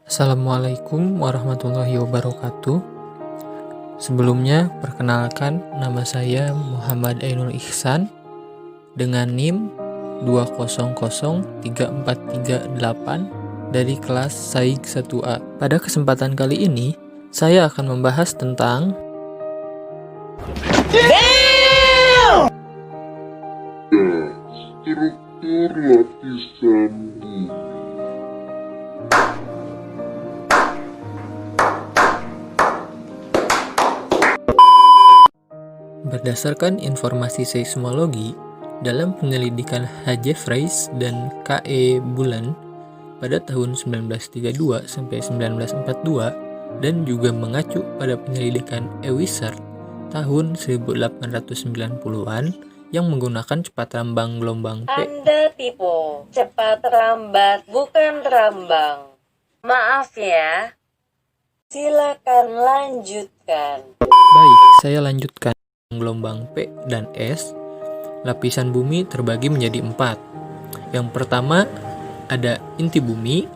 Assalamualaikum warahmatullahi wabarakatuh. Sebelumnya, perkenalkan nama saya Muhammad Ainul Ihsan dengan NIM 2003438 dari kelas Saig 1A. Pada kesempatan kali ini, saya akan membahas tentang struktur lapisan bumi. Berdasarkan informasi seismologi dalam penyelidikan H.Jeffreys dan K.E. Bullen pada tahun 1932 sampai 1942 dan juga mengacu pada penyelidikan E. Wishart tahun 1890-an yang menggunakan cepat rambang gelombang P. Anda tipu, cepat rambat bukan rambang. Maaf ya. Silakan lanjutkan. Baik, saya lanjutkan. Gelombang P dan S, lapisan bumi terbagi menjadi 4. Yang pertama ada inti bumi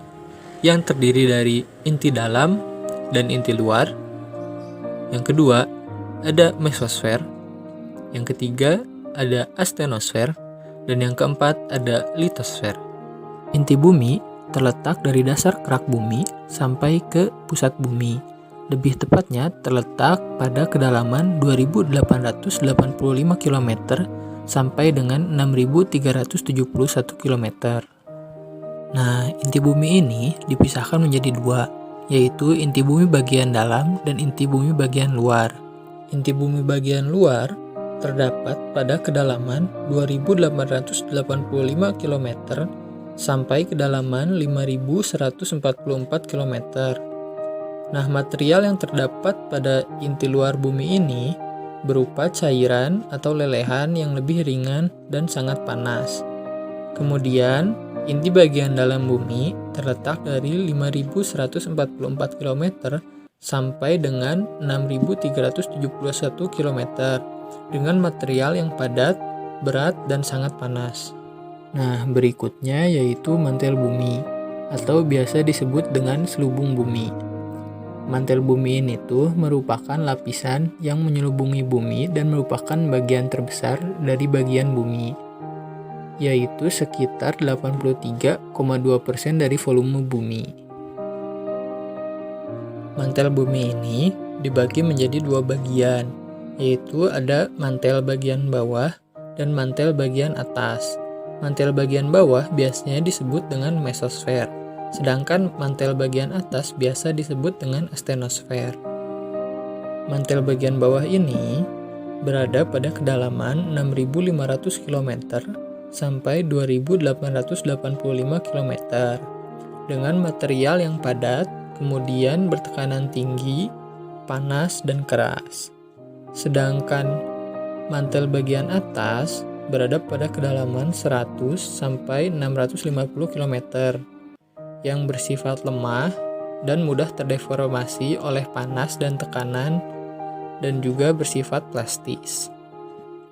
yang terdiri dari inti dalam dan inti luar. Yang kedua ada mesosfer. Yang ketiga ada astenosfer. Dan yang keempat ada litosfer. Inti bumi terletak dari dasar kerak bumi sampai ke pusat bumi. Lebih tepatnya terletak pada kedalaman 2885 km sampai dengan 6371 km. Nah, inti bumi ini dipisahkan menjadi dua, yaitu inti bumi bagian dalam dan inti bumi bagian luar. Inti bumi bagian luar terdapat pada kedalaman 2885 km sampai kedalaman 5144 km. Nah, material yang terdapat pada inti luar bumi ini berupa cairan atau lelehan yang lebih ringan dan sangat panas. Kemudian, inti bagian dalam bumi terletak dari 5144 km sampai dengan 6371 km dengan material yang padat, berat, dan sangat panas. Nah, berikutnya yaitu mantel bumi atau biasa disebut dengan selubung bumi. Mantel bumi ini tuh merupakan lapisan yang menyelubungi bumi dan merupakan bagian terbesar dari bagian bumi, yaitu sekitar 83,2% dari volume bumi. Mantel bumi ini dibagi menjadi dua bagian, yaitu ada mantel bagian bawah dan mantel bagian atas. Mantel bagian bawah biasanya disebut dengan mesosfer. Sedangkan mantel bagian atas biasa disebut dengan astenosfer. Mantel bagian bawah ini berada pada kedalaman 6.500 km sampai 2.885 km dengan material yang padat, kemudian bertekanan tinggi, panas, dan keras. Sedangkan mantel bagian atas berada pada kedalaman 100 sampai 650 km yang bersifat lemah dan mudah terdeformasi oleh panas dan tekanan dan juga bersifat plastis.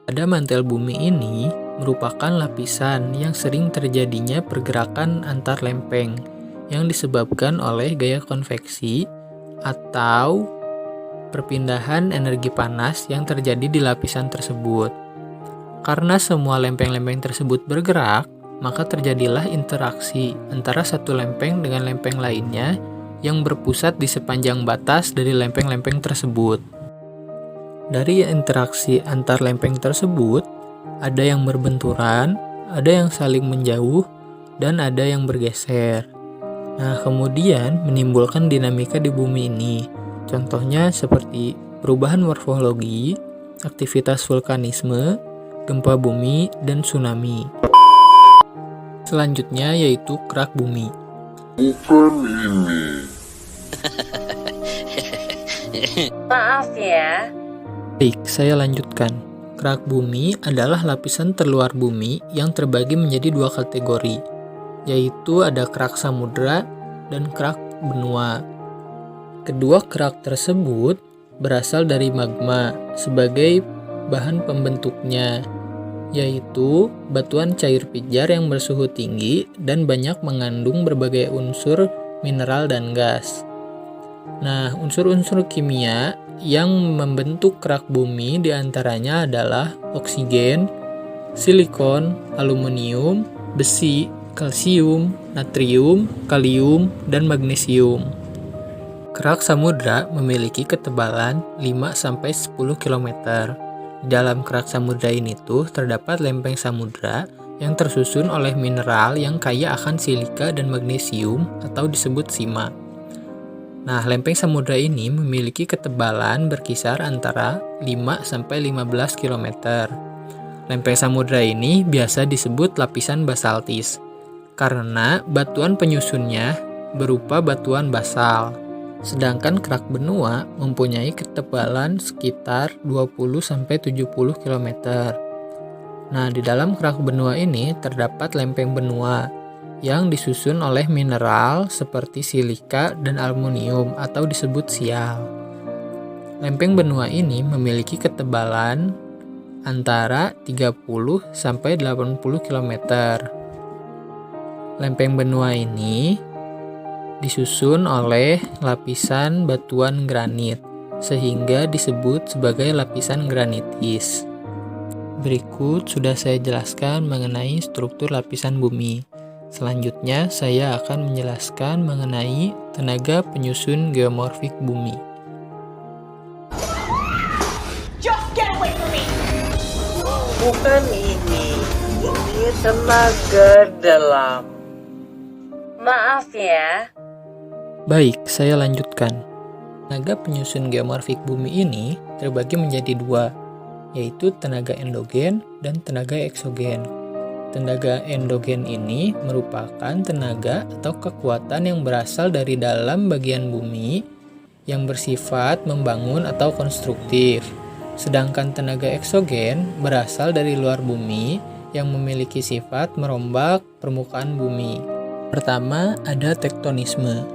Pada mantel bumi ini merupakan lapisan yang sering terjadinya pergerakan antar lempeng yang disebabkan oleh gaya konveksi atau perpindahan energi panas yang terjadi di lapisan tersebut. Karena semua lempeng-lempeng tersebut bergerak, maka terjadilah interaksi antara satu lempeng dengan lempeng lainnya yang berpusat di sepanjang batas dari lempeng-lempeng tersebut. Dari interaksi antar lempeng tersebut, ada yang berbenturan, ada yang saling menjauh, dan ada yang bergeser. Nah, kemudian menimbulkan dinamika di bumi ini. Contohnya seperti perubahan morfologi, aktivitas vulkanisme, gempa bumi, dan tsunami. Selanjutnya yaitu kerak bumi. Bukan ini. Maaf ya. Baik, saya lanjutkan. Kerak bumi adalah lapisan terluar bumi yang terbagi menjadi dua kategori, yaitu ada kerak samudra dan kerak benua. Kedua kerak tersebut berasal dari magma sebagai bahan pembentuknya, yaitu batuan cair pijar yang bersuhu tinggi dan banyak mengandung berbagai unsur mineral, dan gas. Nah, unsur-unsur kimia yang membentuk kerak bumi diantaranya adalah oksigen, silikon, aluminium, besi, kalsium, natrium, kalium, dan magnesium. Kerak samudra memiliki ketebalan 5-10 km. Di dalam kerak samudra ini terdapat lempeng samudra yang tersusun oleh mineral yang kaya akan silika dan magnesium atau disebut sima. Nah, lempeng samudra ini memiliki ketebalan berkisar antara 5-15 km. Lempeng samudra ini biasa disebut lapisan basaltis, karena batuan penyusunnya berupa batuan basal. Sedangkan kerak benua mempunyai ketebalan sekitar 20-70 km. Nah, di dalam kerak benua ini terdapat lempeng benua yang disusun oleh mineral seperti silika dan aluminium atau disebut sial. Lempeng benua ini memiliki ketebalan antara 30-80 km. Lempeng benua ini disusun oleh lapisan batuan granit, sehingga disebut sebagai lapisan granitis. Berikut sudah saya jelaskan mengenai struktur lapisan bumi. Selanjutnya, saya akan menjelaskan mengenai tenaga penyusun geomorfik bumi. Bukan ini tenaga dalam. Maaf ya. Baik, saya lanjutkan. Tenaga penyusun geomorfik bumi ini terbagi menjadi dua, yaitu tenaga endogen dan tenaga eksogen. Tenaga endogen ini merupakan tenaga atau kekuatan yang berasal dari dalam bagian bumi yang bersifat membangun atau konstruktif. Sedangkan tenaga eksogen berasal dari luar bumi yang memiliki sifat merombak permukaan bumi. Pertama, ada tektonisme.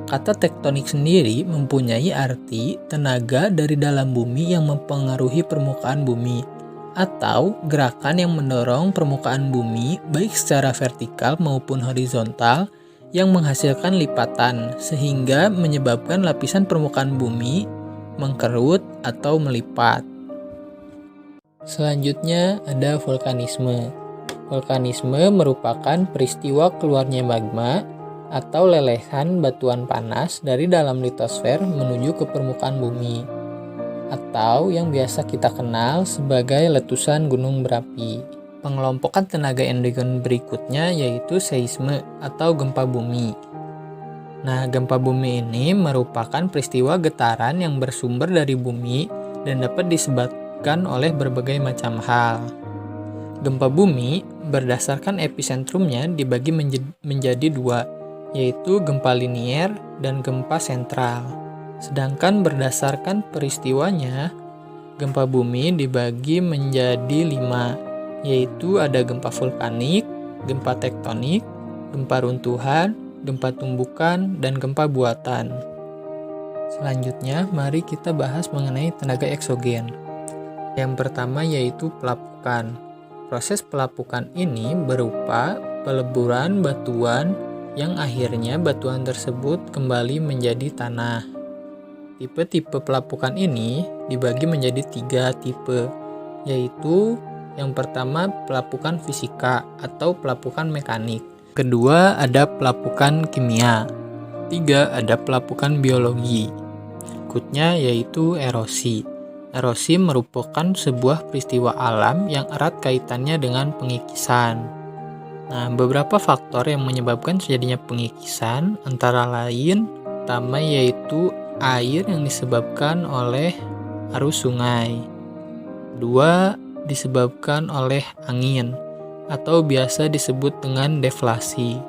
Kata tektonik sendiri mempunyai arti tenaga dari dalam bumi yang mempengaruhi permukaan bumi, atau gerakan yang mendorong permukaan bumi baik secara vertikal maupun horizontal yang menghasilkan lipatan sehingga menyebabkan lapisan permukaan bumi mengkerut atau melipat. Selanjutnya ada vulkanisme. Vulkanisme merupakan peristiwa keluarnya magma atau lelehan batuan panas dari dalam litosfer menuju ke permukaan bumi, atau yang biasa kita kenal sebagai letusan gunung berapi. Pengelompokan tenaga endogen berikutnya yaitu seisme atau gempa bumi. Nah, gempa bumi ini merupakan peristiwa getaran yang bersumber dari bumi dan dapat disebabkan oleh berbagai macam hal. Gempa bumi berdasarkan episentrumnya dibagi menjadi dua, yaitu gempa linier dan gempa sentral. Sedangkan berdasarkan peristiwanya, gempa bumi dibagi menjadi 5, yaitu ada gempa vulkanik, gempa tektonik, gempa runtuhan, gempa tumbukan, dan gempa buatan. Selanjutnya, mari kita bahas mengenai tenaga eksogen. Yang pertama yaitu pelapukan. Proses pelapukan ini berupa peleburan batuan yang akhirnya batuan tersebut kembali menjadi tanah. Tipe-tipe pelapukan ini dibagi menjadi 3 tipe, yaitu yang pertama pelapukan fisika atau pelapukan mekanik. Kedua ada pelapukan kimia. 3 ada pelapukan biologi. Berikutnya yaitu erosi. Erosi merupakan sebuah peristiwa alam yang erat kaitannya dengan pengikisan. Nah, beberapa faktor yang menyebabkan terjadinya pengikisan antara lain pertama yaitu air yang disebabkan oleh arus sungai. Kedua, disebabkan oleh angin atau biasa disebut dengan deflasi.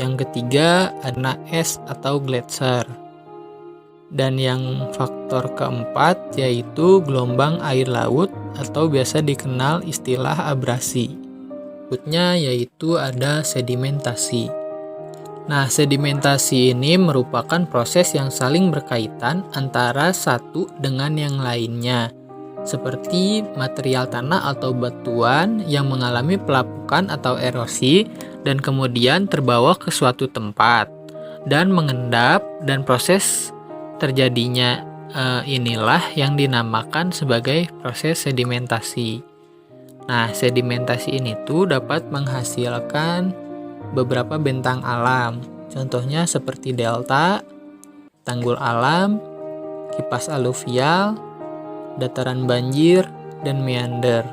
Yang ketiga, ada es atau gletser. Dan yang faktor keempat yaitu gelombang air laut atau biasa dikenal istilah abrasi. Berikutnya yaitu ada sedimentasi. Nah, sedimentasi ini merupakan proses yang saling berkaitan antara satu dengan yang lainnya. seperti material tanah atau batuan yang mengalami pelapukan atau erosi dan kemudian terbawa ke suatu tempat dan mengendap, dan proses terjadinya inilah yang dinamakan sebagai proses sedimentasi. Nah, sedimentasi ini tuh dapat menghasilkan beberapa bentang alam. Contohnya seperti delta, tanggul alam, kipas aluvial, dataran banjir, dan meander.